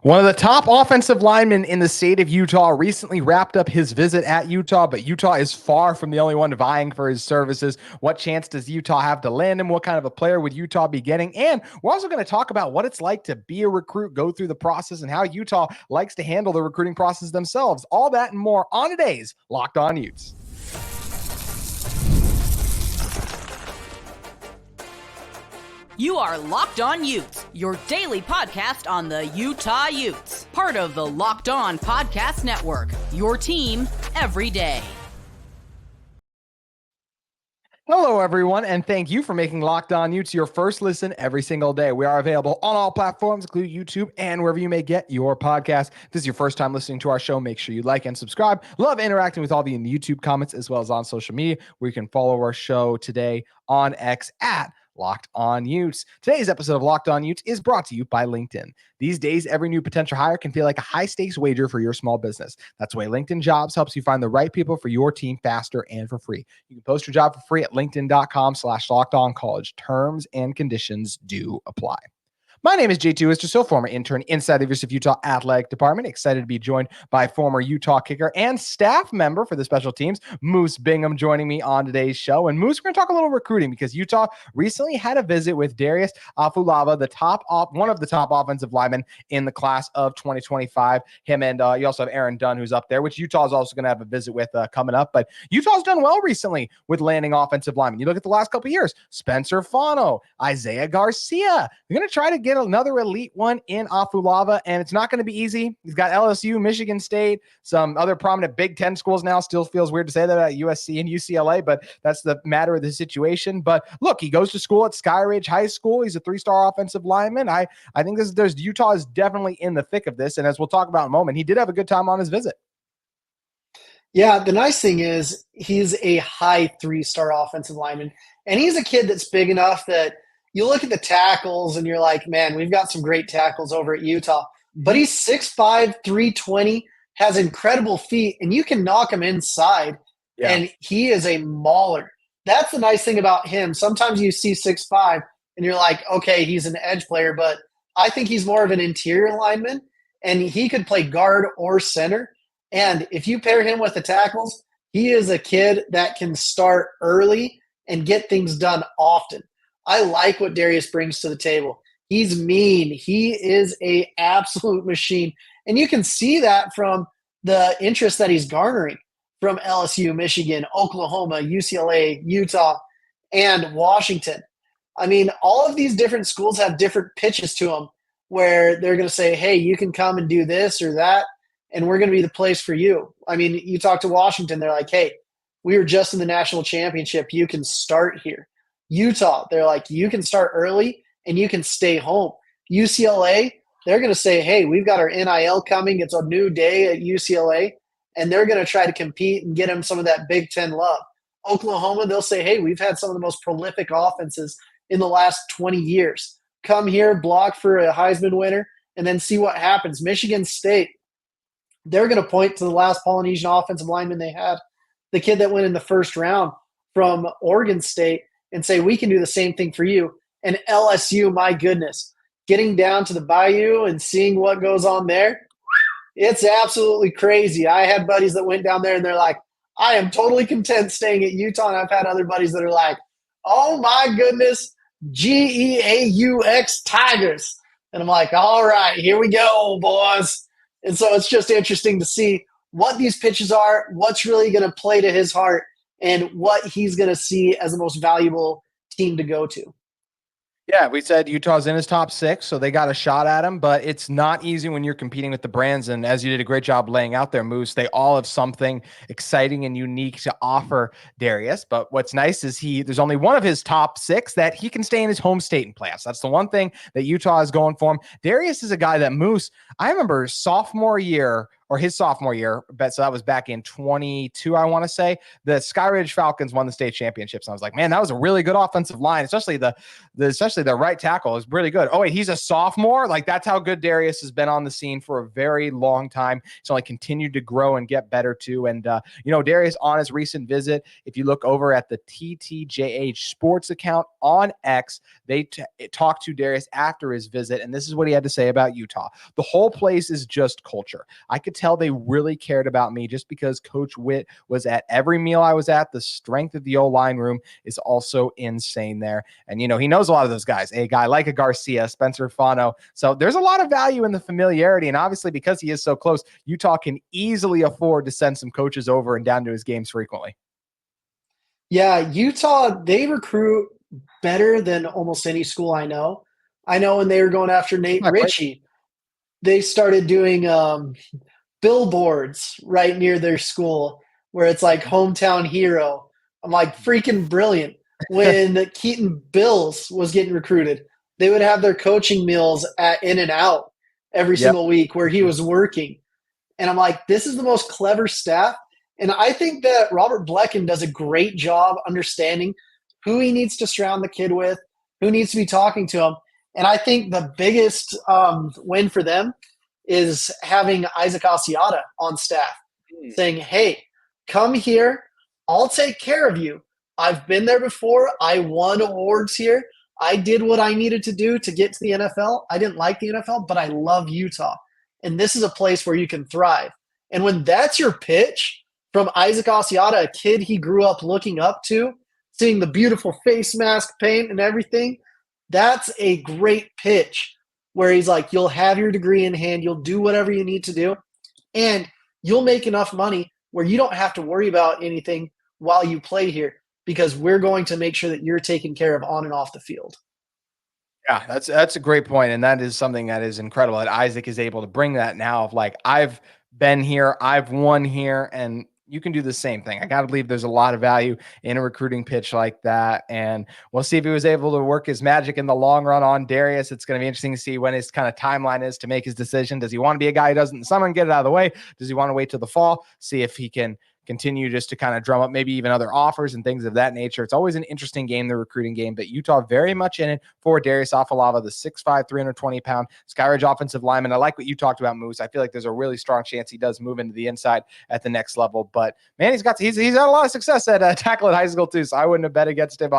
One of the top offensive linemen in the state of Utah recently wrapped up his visit at Utah, but Utah is far from the only one vying for his services. What chance does Utah have to land him? What kind of a player would Utah be getting? And we're also going to talk about what it's like to be a recruit, go through the process, and how Utah likes to handle the recruiting process themselves. All that and more on today's Locked On Utes. You are Locked On Utes, your daily podcast on the Utah Utes. Part of the Locked On Podcast Network, your team every day. Hello, everyone, and thank you for making Locked On Utes your first listen every single day. We are available on all platforms, including YouTube and wherever you may get your podcast. If this is your first time listening to our show, make sure you like and subscribe. Love interacting with all of you in the YouTube comments as well as on social media, where you can follow our show today on X at Locked On Utes. Today's episode of Locked On Utes is brought to you by LinkedIn. These days, every new potential hire can feel like a high-stakes wager for your small business. That's why LinkedIn Jobs helps you find the right people for your team faster and for free. You can post your job for free at linkedin.com/lockedoncollege. Terms and conditions do apply. My name is JT Wistricll, former intern inside the University of Utah Athletic Department. Excited to be joined by former Utah kicker and staff member for the special teams, Moose Bignahm, joining me on today's show. And Moose, we're going to talk a little recruiting because Utah recently had a visit with Darius Afalava, one of the top offensive linemen in the class of 2025. Him and you also have Aaron Dunn, who's up there, which Utah is also going to have a visit with coming up. But Utah's done well recently with landing offensive linemen. You look at the last couple of years, Spencer Fano, Isaiah Garcia. They're going to try to get another elite one in Afalava, and it's not going to be easy. He's got LSU, Michigan State, some other prominent Big Ten schools now. Still feels weird to say that at USC and UCLA, but that's the matter of the situation. But look, he goes to school at Skyridge High School. He's a 3-star offensive lineman. I think Utah is definitely in the thick of this, and as we'll talk about in a moment, he did have a good time on his visit. Yeah, the nice thing is he's a high 3-star offensive lineman, and he's a kid that's big enough that you look at the tackles and you're like, man, we've got some great tackles over at Utah. But he's 6'5", 320, has incredible feet, and you can knock him inside, and he is a mauler. That's the nice thing about him. Sometimes you see 6'5", and you're like, okay, he's an edge player, but I think he's more of an interior lineman, and he could play guard or center. And if you pair him with the tackles, he is a kid that can start early and get things done often. I like what Darius brings to the table. He's mean. He is an absolute machine. And you can see that from the interest that he's garnering from LSU, Michigan, Oklahoma, UCLA, Utah, and Washington. I mean, all of these different schools have different pitches to them where they're going to say, hey, you can come and do this or that, and we're going to be the place for you. I mean, you talk to Washington, they're like, hey, we were just in the national championship. You can start here. Utah, they're like, you can start early and you can stay home. UCLA, they're going to say, hey, we've got our NIL coming. It's a new day at UCLA, and they're going to try to compete and get them some of that Big Ten love. Oklahoma, they'll say, hey, we've had some of the most prolific offenses in the last 20 years. Come here, block for a Heisman winner, and then see what happens. Michigan State, they're going to point to the last Polynesian offensive lineman they had, the kid that went in the first round from Oregon State, and say, we can do the same thing for you. And LSU, my goodness, getting down to the Bayou and seeing what goes on there, it's absolutely crazy. I had buddies that went down there, and they're like, I am totally content staying at Utah. And I've had other buddies that are like, oh, my goodness, GEAUX Tigers. And I'm like, all right, here we go, boys. And so it's just interesting to see what these pitches are, what's really going to play to his heart, and what he's going to see as the most valuable team to go to. Yeah, we said Utah's in his top 6, so they got a shot at him, but it's not easy when you're competing with the brands. And as you did a great job laying out there, Moose, they all have something exciting and unique to offer Darius. But what's nice is there's only one of his top 6 that he can stay in his home state and play. So that's the one thing that Utah is going for him. Darius is a guy that Moose, I remember his sophomore year, so that was back in 22, I want to say, the Skyridge Falcons won the state championships. And I was like, man, that was a really good offensive line, especially the right tackle is really good. Oh, wait, he's a sophomore? Like, that's how good Darius has been on the scene for a very long time. He's only continued to grow and get better, too. And, Darius, on his recent visit, if you look over at the TTJH Sports account on X, they talked to Darius after his visit, and this is what he had to say about Utah. The whole whole place is just culture. I could tell they really cared about me just because Coach Witt was at every meal I was at. The strength of the O-line room is also insane there. And, he knows a lot of those guys, a guy like a Garcia, Spencer Fano. So there's a lot of value in the familiarity. And obviously, because he is so close, Utah can easily afford to send some coaches over and down to his games frequently. Yeah, Utah, they recruit better than almost any school I know. I know when they were going after Nate Ritchie, they started doing billboards right near their school where it's like hometown hero. I'm like, freaking brilliant. When Keaton Bills was getting recruited, they would have their coaching meals at In-N-Out every single week where he was working. And I'm like, this is the most clever staff. And I think that Robert Blecken does a great job understanding who he needs to surround the kid with, who needs to be talking to him. And I think the biggest win for them is having Isaac Asiata on staff saying, hey, come here. I'll take care of you. I've been there before. I won awards here. I did what I needed to do to get to the NFL. I didn't like the NFL, but I love Utah. And this is a place where you can thrive. And when that's your pitch from Isaac Asiata, a kid he grew up looking up to, seeing the beautiful face mask paint and everything, that's a great pitch where he's like, you'll have your degree in hand, you'll do whatever you need to do, and you'll make enough money where you don't have to worry about anything while you play here because we're going to make sure that you're taken care of on and off the field. Yeah, that's a great point, and that is something that is incredible that Isaac is able to bring that now of like, I've been here, I've won here, and you can do the same thing. I got to believe there's a lot of value in a recruiting pitch like that. And we'll see if he was able to work his magic in the long run on Darius. It's going to be interesting to see when his kind of timeline is to make his decision. Does he want to be a guy who does it in the summer and get it out of the way? Does he want to wait till the fall, see if he can continue just to kind of drum up maybe even other offers and things of that nature? It's always an interesting game, the recruiting game, but Utah very much in it for Darius Afalava, the 6'5", 320-pound Skyridge offensive lineman. I like what you talked about, Moose. I feel like there's a really strong chance he does move into the inside at the next level, but man, he's had a lot of success at tackle at high school too, so I wouldn't have bet against him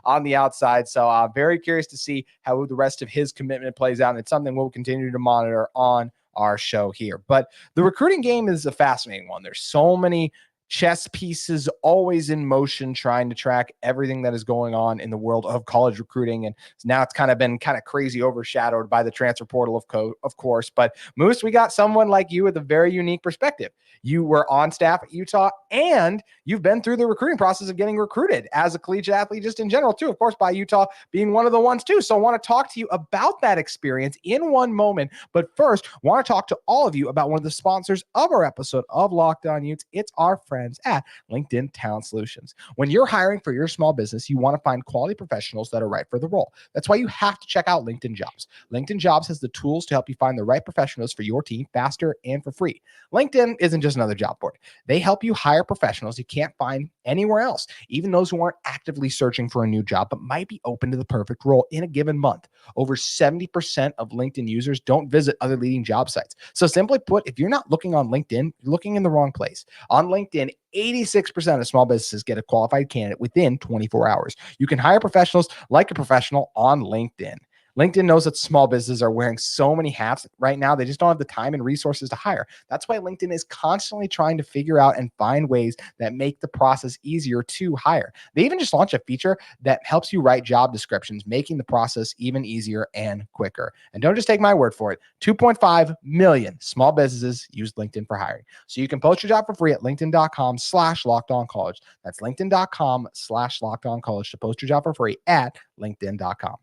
on the outside. So I'm very curious to see how the rest of his commitment plays out, and it's something we'll continue to monitor on our show here. But the recruiting game is a fascinating one. There's so many chess pieces always in motion, trying to track everything that is going on in the world of college recruiting. And now it's kind of been crazy overshadowed by the transfer portal, of course. But Moose, we got someone like you with a very unique perspective. You were on staff at Utah, and you've been through the recruiting process of getting recruited as a collegiate athlete, just in general, too, of course, by Utah being one of the ones, too. So I want to talk to you about that experience in one moment. But first, I want to talk to all of you about one of the sponsors of our episode of Locked On Utes. It's our friends at LinkedIn Talent Solutions. When you're hiring for your small business, you want to find quality professionals that are right for the role. That's why you have to check out LinkedIn Jobs. LinkedIn Jobs has the tools to help you find the right professionals for your team faster and for free. LinkedIn isn't just another job board. They help you hire professionals you can't find anywhere else, even those who aren't actively searching for a new job but might be open to the perfect role in a given month. Over 70% of LinkedIn users don't visit other leading job sites. So simply put, if you're not looking on LinkedIn, you're looking in the wrong place. On LinkedIn, 86% of small businesses get a qualified candidate within 24 hours. You can hire professionals like a professional on LinkedIn. LinkedIn knows that small businesses are wearing so many hats right now. They just don't have the time and resources to hire. That's why LinkedIn is constantly trying to figure out and find ways that make the process easier to hire. They even just launched a feature that helps you write job descriptions, making the process even easier and quicker. And don't just take my word for it. 2.5 million small businesses use LinkedIn for hiring. So you can post your job for free at linkedin.com/lockedoncollege. That's linkedin.com/lockedoncollege to post your job for free at linkedin.com.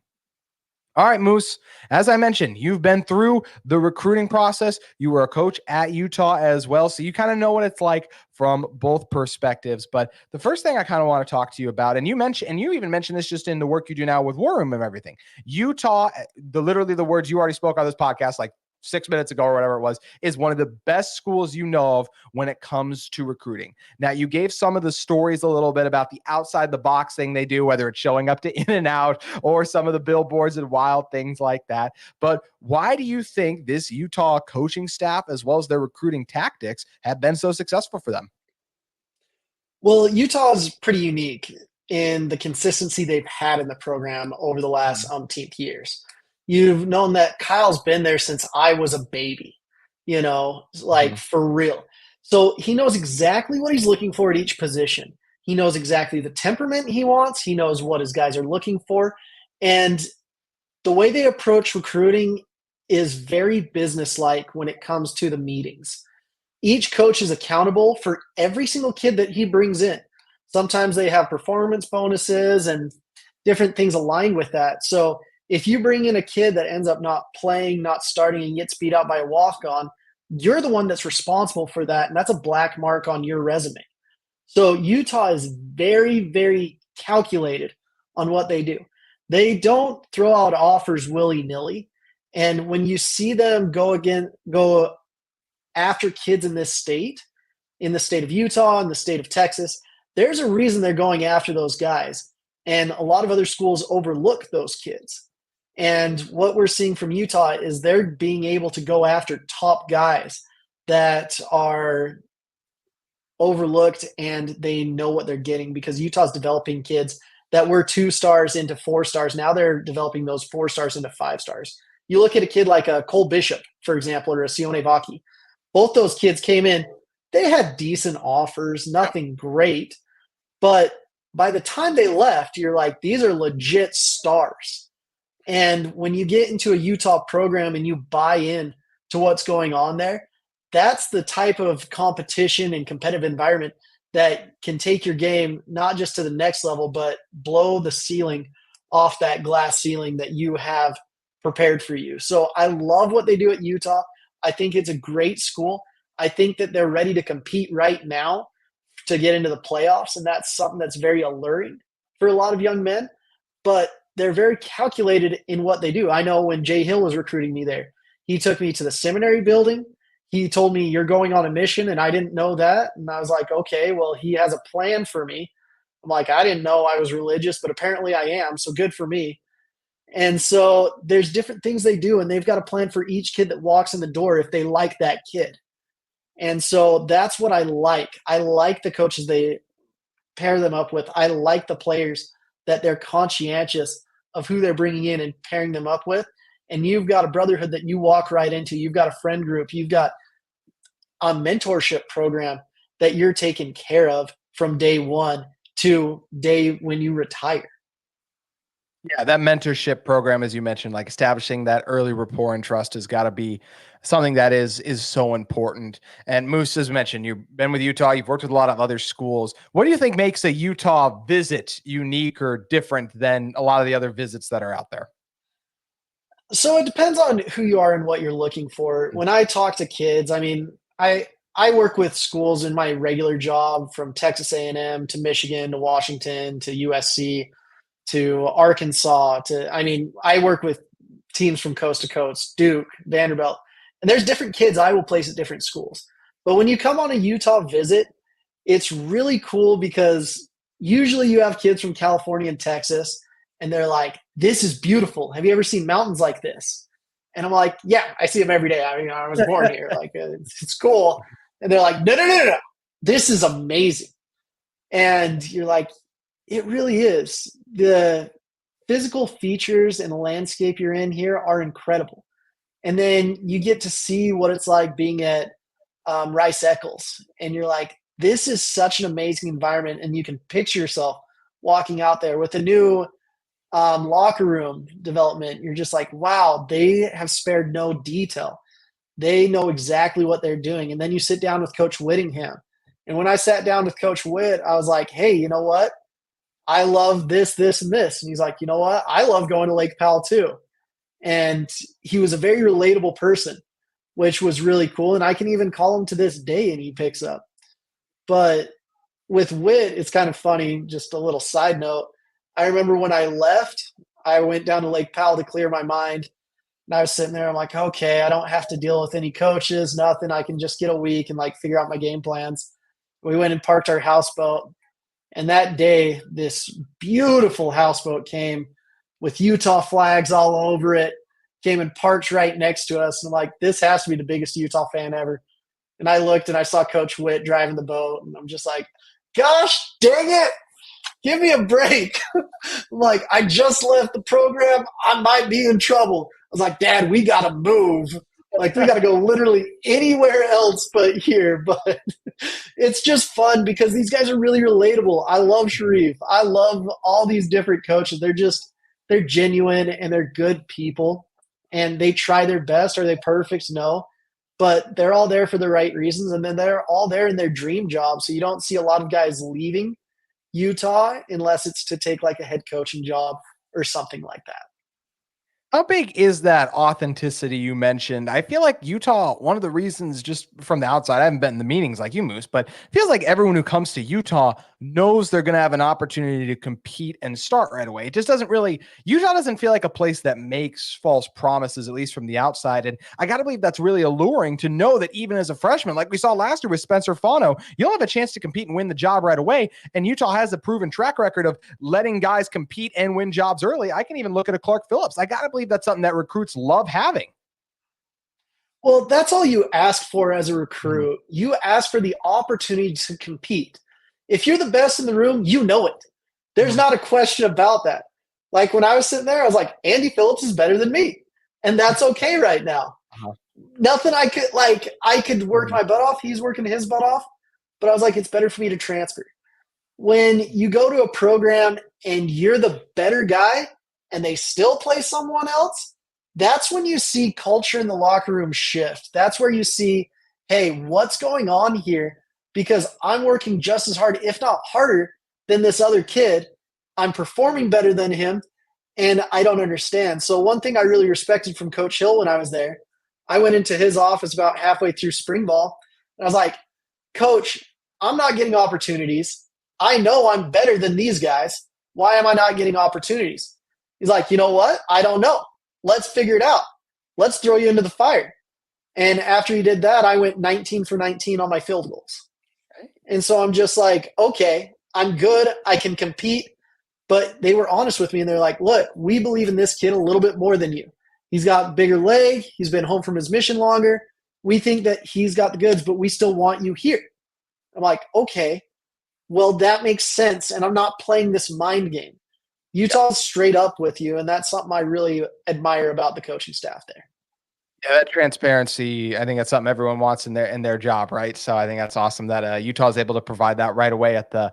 All right, Moose, as I mentioned, you've been through the recruiting process. You were a coach at Utah as well, so you kind of know what it's like from both perspectives. But the first thing I kind of want to talk to you about, and you even mentioned this just in the work you do now with War Room and everything. Utah, literally the words you already spoke on this podcast, like 6 minutes ago or whatever it was, is one of the best schools you know of when it comes to recruiting. Now, you gave some of the stories a little bit about the outside the box thing they do, whether it's showing up to In-N-Out or some of the billboards and wild things like that. But why do you think this Utah coaching staff, as well as their recruiting tactics, have been so successful for them? Well, Utah is pretty unique in the consistency they've had in the program over the last umpteenth years. You've known that Kyle's been there since I was a baby, for real. So he knows exactly what he's looking for at each position. He knows exactly the temperament he wants. He knows what his guys are looking for. And the way they approach recruiting is very businesslike when it comes to the meetings. Each coach is accountable for every single kid that he brings in. Sometimes they have performance bonuses and different things aligned with that. So if you bring in a kid that ends up not playing, not starting, and gets beat out by a walk-on, you're the one that's responsible for that, and that's a black mark on your resume. So Utah is very, very calculated on what they do. They don't throw out offers willy-nilly. And when you see them go after kids in this state, in the state of Utah, in the state of Texas, there's a reason they're going after those guys. And a lot of other schools overlook those kids. And what we're seeing from Utah is they're being able to go after top guys that are overlooked, and they know what they're getting because Utah's developing kids that were 2 stars into 4 stars. Now they're developing those 4 stars into 5 stars. You look at a kid like a Cole Bishop, for example, or a Sione Vaki. Both those kids came in. They had decent offers, nothing great. But by the time they left, you're like, these are legit stars. And when you get into a Utah program and you buy in to what's going on there, that's the type of competition and competitive environment that can take your game not just to the next level, but blow the ceiling off that glass ceiling that you have prepared for you. So I love what they do at Utah. I think it's a great school. I think that they're ready to compete right now to get into the playoffs, and that's something that's very alluring for a lot of young men. But they're very calculated in what they do. I know when Jay Hill was recruiting me there, he took me to the seminary building. He told me, you're going on a mission, and I didn't know that. And I was like, okay, well, he has a plan for me. I'm like, I didn't know I was religious, but apparently I am, so good for me. And so there's different things they do, and they've got a plan for each kid that walks in the door if they like that kid. And so that's what I like. I like the coaches they pair them up with. I like the players that they're conscientious of who they're bringing in and pairing them up with. And you've got a brotherhood that you walk right into. You've got a friend group. You've got a mentorship program that you're taking care of from day one to day when you retire. Yeah, that mentorship program, as you mentioned, like establishing that early rapport and trust has got to be something that is so important. And Moose, as mentioned, you've been with Utah, you've worked with a lot of other schools. What do you think makes a Utah visit unique or different than a lot of the other visits that are out there? So it depends on who you are and what you're looking for. When I talk to kids, I mean, I work with schools in my regular job from Texas A&M to Michigan to Washington to USC to Arkansas I work with teams from coast to coast, Duke, Vanderbilt, and there's different kids I will place at different schools. But when you come on a Utah visit, it's really cool because usually you have kids from California and Texas, and they're like, this is beautiful. Have you ever seen mountains like this? And I'm like, yeah, I see them every day. I mean, I was born here. Like, it's cool. And they're like, no. This is amazing. And you're like, it really is. The physical features and the landscape you're in here are incredible. And then you get to see what it's like being at Rice Eccles. And you're like, this is such an amazing environment. And you can picture yourself walking out there with a new locker room development. You're just like, wow, they have spared no detail. They know exactly what they're doing. And then you sit down with Coach Whittingham. And when I sat down with Coach Witt, I was like, hey, you know what? I love this, this, and this. And he's like, you know what? I love going to Lake Powell too. And he was a very relatable person, which was really cool. And I can even call him to this day and he picks up. But with Witt, it's kind of funny, just a little side note. I remember when I left, I went down to Lake Powell to clear my mind. And I was sitting there, I'm like, okay, I don't have to deal with any coaches, nothing. I can just get a week and figure out my game plans. We went and parked our houseboat. And that day, this beautiful houseboat came with Utah flags all over it, came and parked right next to us. And I'm like, this has to be the biggest Utah fan ever. And I looked and I saw Coach Witt driving the boat. And I'm just like, gosh, dang it. Give me a break. I'm like, I just left the program. I might be in trouble. I was like, Dad, we got to move. Like, we got to go literally anywhere else but here. But it's just fun because these guys are really relatable. I love Sharif. I love all these different coaches. They're genuine and they're good people. And they try their best. Are they perfect? No. But they're all there for the right reasons. And then they're all there in their dream job. So you don't see a lot of guys leaving Utah unless it's to take like a head coaching job or something like that. How big is that authenticity you mentioned? I feel like Utah, one of the reasons just from the outside, I haven't been in the meetings like you, Moose, but it feels like everyone who comes to Utah knows they're going to have an opportunity to compete and start right away. It just doesn't really, Utah doesn't feel like a place that makes false promises, at least from the outside. And I got to believe that's really alluring to know that even as a freshman, like we saw last year with Spencer Fano, you'll have a chance to compete and win the job right away. And Utah has a proven track record of letting guys compete and win jobs early. I can even look at a Clark Phillips. I got to believe that's something that recruits love having. Well, that's all you ask for as a recruit. You ask for the opportunity to compete. If you're the best in the room, you know it. There's not a question about that. Like when I was sitting there, I was like, Andy Phillips is better than me. And that's okay right now. Nothing I could work my butt off. He's working his butt off. But I was like, it's better for me to transfer. When you go to a program and you're the better guy and they still play someone else, that's when you see culture in the locker room shift. That's where you see, hey, what's going on here? Because I'm working just as hard, if not harder, than this other kid. I'm performing better than him, and I don't understand. So one thing I really respected from Coach Hill when I was there, I went into his office about halfway through spring ball, and I was like, Coach, I'm not getting opportunities. I know I'm better than these guys. Why am I not getting opportunities? He's like, you know what? I don't know. Let's figure it out. Let's throw you into the fire. And after he did that, I went 19 for 19 on my field goals. And so I'm just like, okay, I'm good. I can compete. But they were honest with me, and they're like, look, we believe in this kid a little bit more than you. He's got bigger leg. He's been home from his mission longer. We think that he's got the goods, but we still want you here. I'm like, okay, well, that makes sense, and I'm not playing this mind game. Utah's straight up with you, and that's something I really admire about the coaching staff there. Yeah, that transparency, I think that's something everyone wants in their job, right? So I think that's awesome that Utah is able to provide that right away at the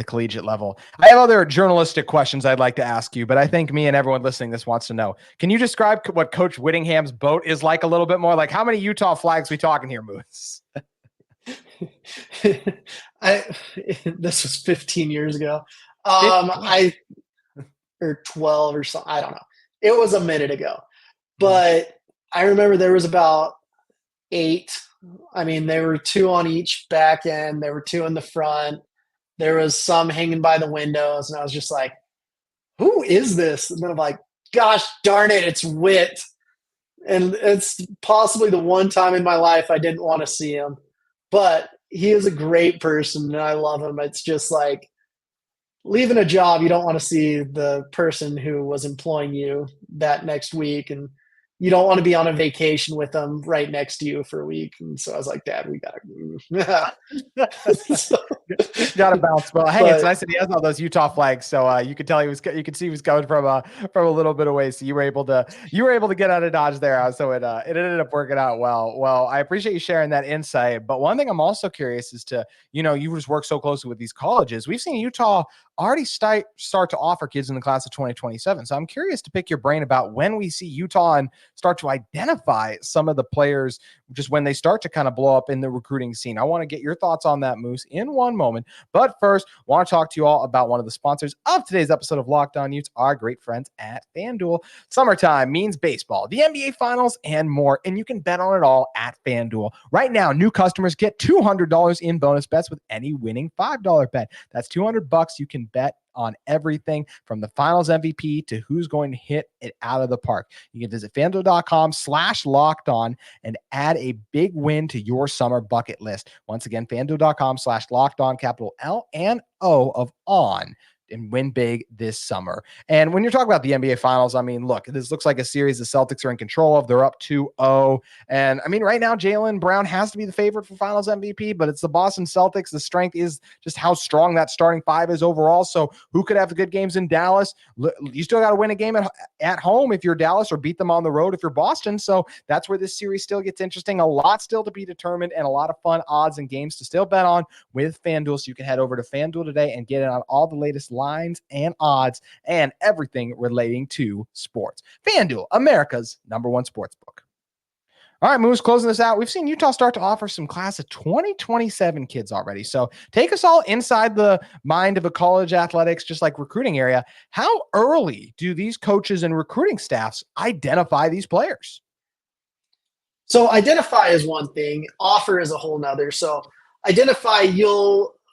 collegiate level. I have other journalistic questions I'd like to ask you, but I think me and everyone listening this wants to know. Can you describe what Coach Whittingham's boat is like a little bit more? Like how many Utah flags we talking here, Moose? This was 15 years ago. Or 12 or something. I don't know. It was a minute ago. But I remember there was about 8. I mean, there were 2 on each back end. There were 2 in the front. There was some hanging by the windows. And I was just like, who is this? And then I'm like, gosh darn it, it's Whit. And it's possibly the one time in my life I didn't want to see him. But he is a great person, and I love him. It's just like, leaving a job, you don't want to see the person who was employing you that next week, and you don't want to be on a vacation with them right next to you for a week. And so I was like, Dad, we gotta move. Gotta bounce. Well, hey, it's nice that he has all those Utah flags, so you could tell you could see he was coming from a little bit away. So you were able to get out of Dodge there. So it ended up working out well. Well, I appreciate you sharing that insight. But one thing I'm also curious is to, you just work so closely with these colleges. We've seen Utah already start to offer kids in the class of 2027. So I'm curious to pick your brain about when we see Utah and start to identify some of the players just when they start to kind of blow up in the recruiting scene. I want to get your thoughts on that, Moose, in one moment. But first, I want to talk to you all about one of the sponsors of today's episode of Locked On Utes, our great friends at FanDuel. Summertime means baseball, the NBA Finals, and more, and you can bet on it all at FanDuel. Right now, new customers get $200 in bonus bets with any winning $5 bet. That's $200 you can bet on everything from the finals MVP to who's going to hit it out of the park. You can visit FanDuel.com/lockedon and add a big win to your summer bucket list. Once again, FanDuel.com/lockedon, capital L and O of on, and win big this summer. And when you're talking about the NBA Finals, I mean, look, this looks like a series the Celtics are in control of. They're up 2-0. And I mean, right now, Jaylen Brown has to be the favorite for Finals MVP, but it's the Boston Celtics. The strength is just how strong that starting five is overall. So who could have the good games in Dallas? You still got to win a game at home if you're Dallas, or beat them on the road if you're Boston. So that's where this series still gets interesting. A lot still to be determined, and a lot of fun odds and games to still bet on with FanDuel. So you can head over to FanDuel today and get it on all the latest lines and odds and everything relating to sports. FanDuel, America's #1 sportsbook. All right, Moose, closing this out. We've seen Utah start to offer some class of 2027 kids already. So take us all inside the mind of a college athletics, just like recruiting area. How early do these coaches and recruiting staffs identify these players? So identify is one thing, offer is a whole nother. So identify,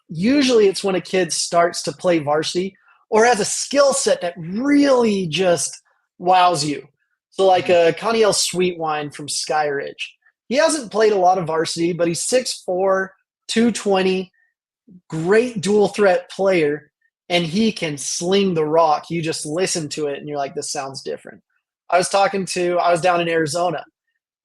usually it's when a kid starts to play varsity or has a skill set that really just wows you. So like a Coniel Sweetwine from Skyridge. He hasn't played a lot of varsity, but he's 6'4", 220, great dual threat player, and he can sling the rock. You just listen to it and you're like, this sounds different. I was down in Arizona,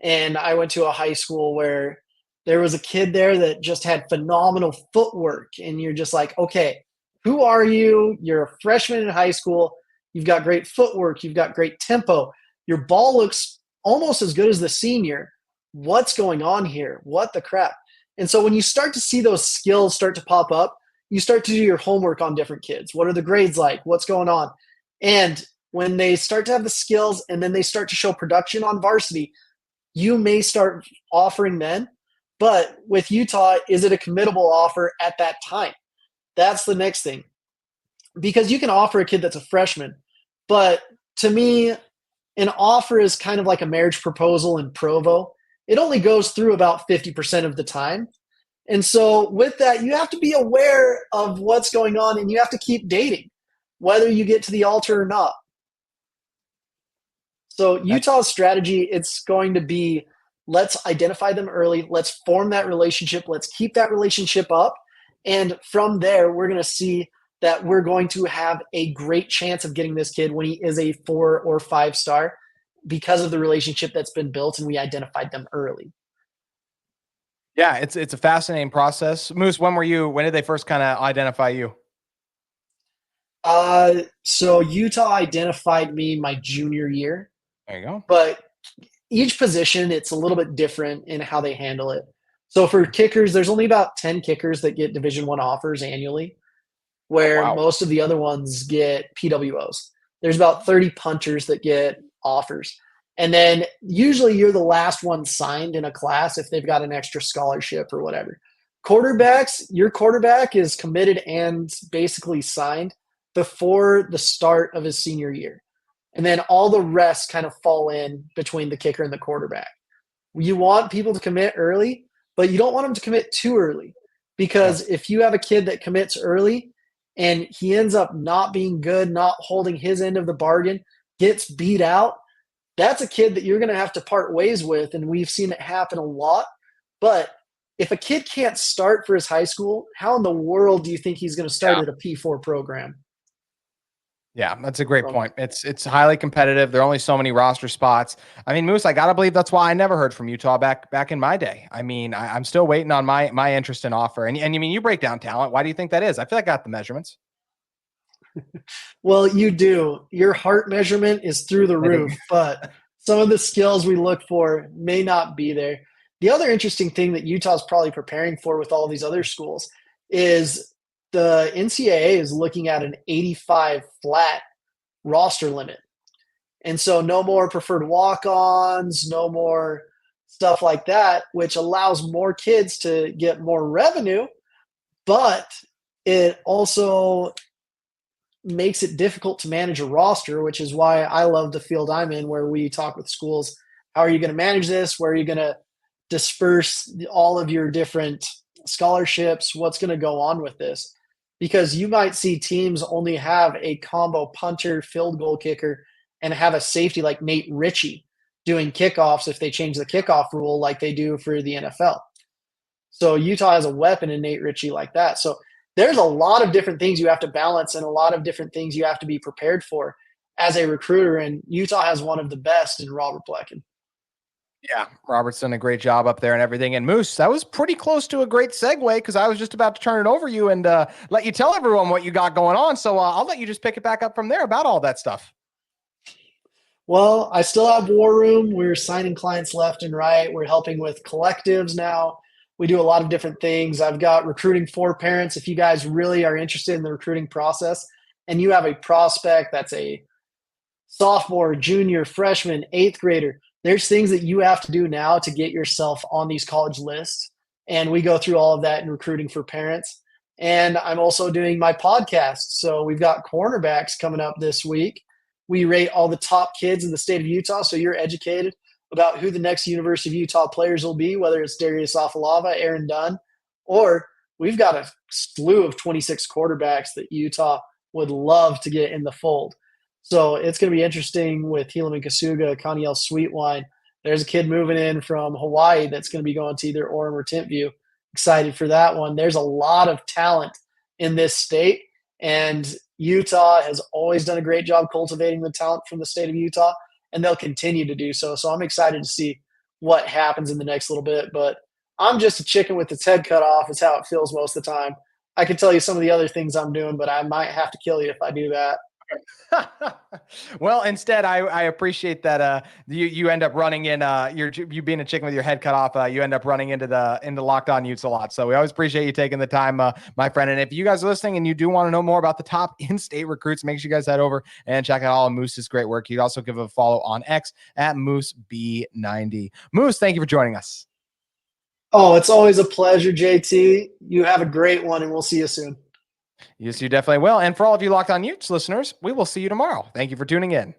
and I went to a high school where there was a kid there that just had phenomenal footwork. And you're just like, okay, who are you? You're a freshman in high school. You've got great footwork. You've got great tempo. Your ball looks almost as good as the senior. What's going on here? What the crap? And so when you start to see those skills start to pop up, you start to do your homework on different kids. What are the grades like? What's going on? And when they start to have the skills and then they start to show production on varsity, you may start offering then. But with Utah, is it a committable offer at that time? That's the next thing. Because you can offer a kid that's a freshman, but to me, an offer is kind of like a marriage proposal in Provo. It only goes through about 50% of the time. And so with that, you have to be aware of what's going on, and you have to keep dating, whether you get to the altar or not. So Utah's strategy, it's going to be, let's identify them early. Let's form that relationship. Let's keep that relationship up. And from there, we're going to see that we're going to have a great chance of getting this kid when he is a 4 or 5 star because of the relationship that's been built and we identified them early. Yeah, it's a fascinating process. Moose, when did they first kind of identify you? So Utah identified me my junior year. There you go. But each position, it's a little bit different in how they handle it. So for kickers, there's only about 10 kickers that get Division I offers annually, where most of the other ones get PWOs. There's about 30 punters that get offers. And then usually you're the last one signed in a class if they've got an extra scholarship or whatever. Quarterbacks, your quarterback is committed and basically signed before the start of his senior year. And then all the rest kind of fall in between the kicker and the quarterback. You want people to commit early, but you don't want them to commit too early. Because if you have a kid that commits early and he ends up not being good, not holding his end of the bargain, gets beat out, that's a kid that you're going to have to part ways with. And we've seen it happen a lot. But if a kid can't start for his high school, how in the world do you think he's going to start at a P4 program? Yeah, that's a great point. It's highly competitive. There are only so many roster spots. I mean, Moose, I gotta believe that's why I never heard from Utah back in my day. I mean, I'm still waiting on my interest in offer. And you mean, you break down talent. Why do you think that is? I feel like I got the measurements. Well, you do. Your heart measurement is through the roof, but some of the skills we look for may not be there. The other interesting thing that Utah's probably preparing for with all these other schools is the NCAA is looking at an 85 flat roster limit. And so no more preferred walk-ons, no more stuff like that, which allows more kids to get more revenue, but it also makes it difficult to manage a roster, which is why I love the field I'm in, where we talk with schools. How are you going to manage this? Where are you going to disperse all of your different scholarships? What's going to go on with this? Because you might see teams only have a combo punter, field goal kicker, and have a safety like Nate Ritchie doing kickoffs if they change the kickoff rule like they do for the NFL. So Utah has a weapon in Nate Ritchie like that. So there's a lot of different things you have to balance and a lot of different things you have to be prepared for as a recruiter. And Utah has one of the best in Robert Blecken. Yeah, Robert's done a great job up there and everything. And Moose, that was pretty close to a great segue because I was just about to turn it over to you and let you tell everyone what you got going on. So I'll let you just pick it back up from there about all that stuff. Well, I still have War Room. We're signing clients left and right. We're helping with collectives now. We do a lot of different things. I've got recruiting for parents. If you guys really are interested in the recruiting process and you have a prospect that's a sophomore, junior, freshman, eighth grader, there's things that you have to do now to get yourself on these college lists. And we go through all of that in recruiting for parents. And I'm also doing my podcast. So we've got cornerbacks coming up this week. We rate all the top kids in the state of Utah. So you're educated about who the next University of Utah players will be, whether it's Darius Afalava, Aaron Dunn, or we've got a slew of 26 quarterbacks that Utah would love to get in the fold. So it's going to be interesting with Helaman Kasuga, Coniel Sweetwine. There's a kid moving in from Hawaii that's going to be going to either Orem or Timpview. Excited for that one. There's a lot of talent in this state, and Utah has always done a great job cultivating the talent from the state of Utah, and they'll continue to do so. So I'm excited to see what happens in the next little bit. But I'm just a chicken with its head cut off is how it feels most of the time. I can tell you some of the other things I'm doing, but I might have to kill you if I do that. Well, instead, I appreciate that you end up running in you being a chicken with your head cut off. You end up running into Locked On Utes a lot. So we always appreciate you taking the time, my friend. And if you guys are listening and you do want to know more about the top in-state recruits, make sure you guys head over and check out all of Moose's great work. You can also give a follow on X at Moose B90. Moose, thank you for joining us. Oh, it's always a pleasure, JT. You have a great one, and we'll see you soon. Yes, you definitely will. And for all of you Locked On Utes listeners, we will see you tomorrow. Thank you for tuning in.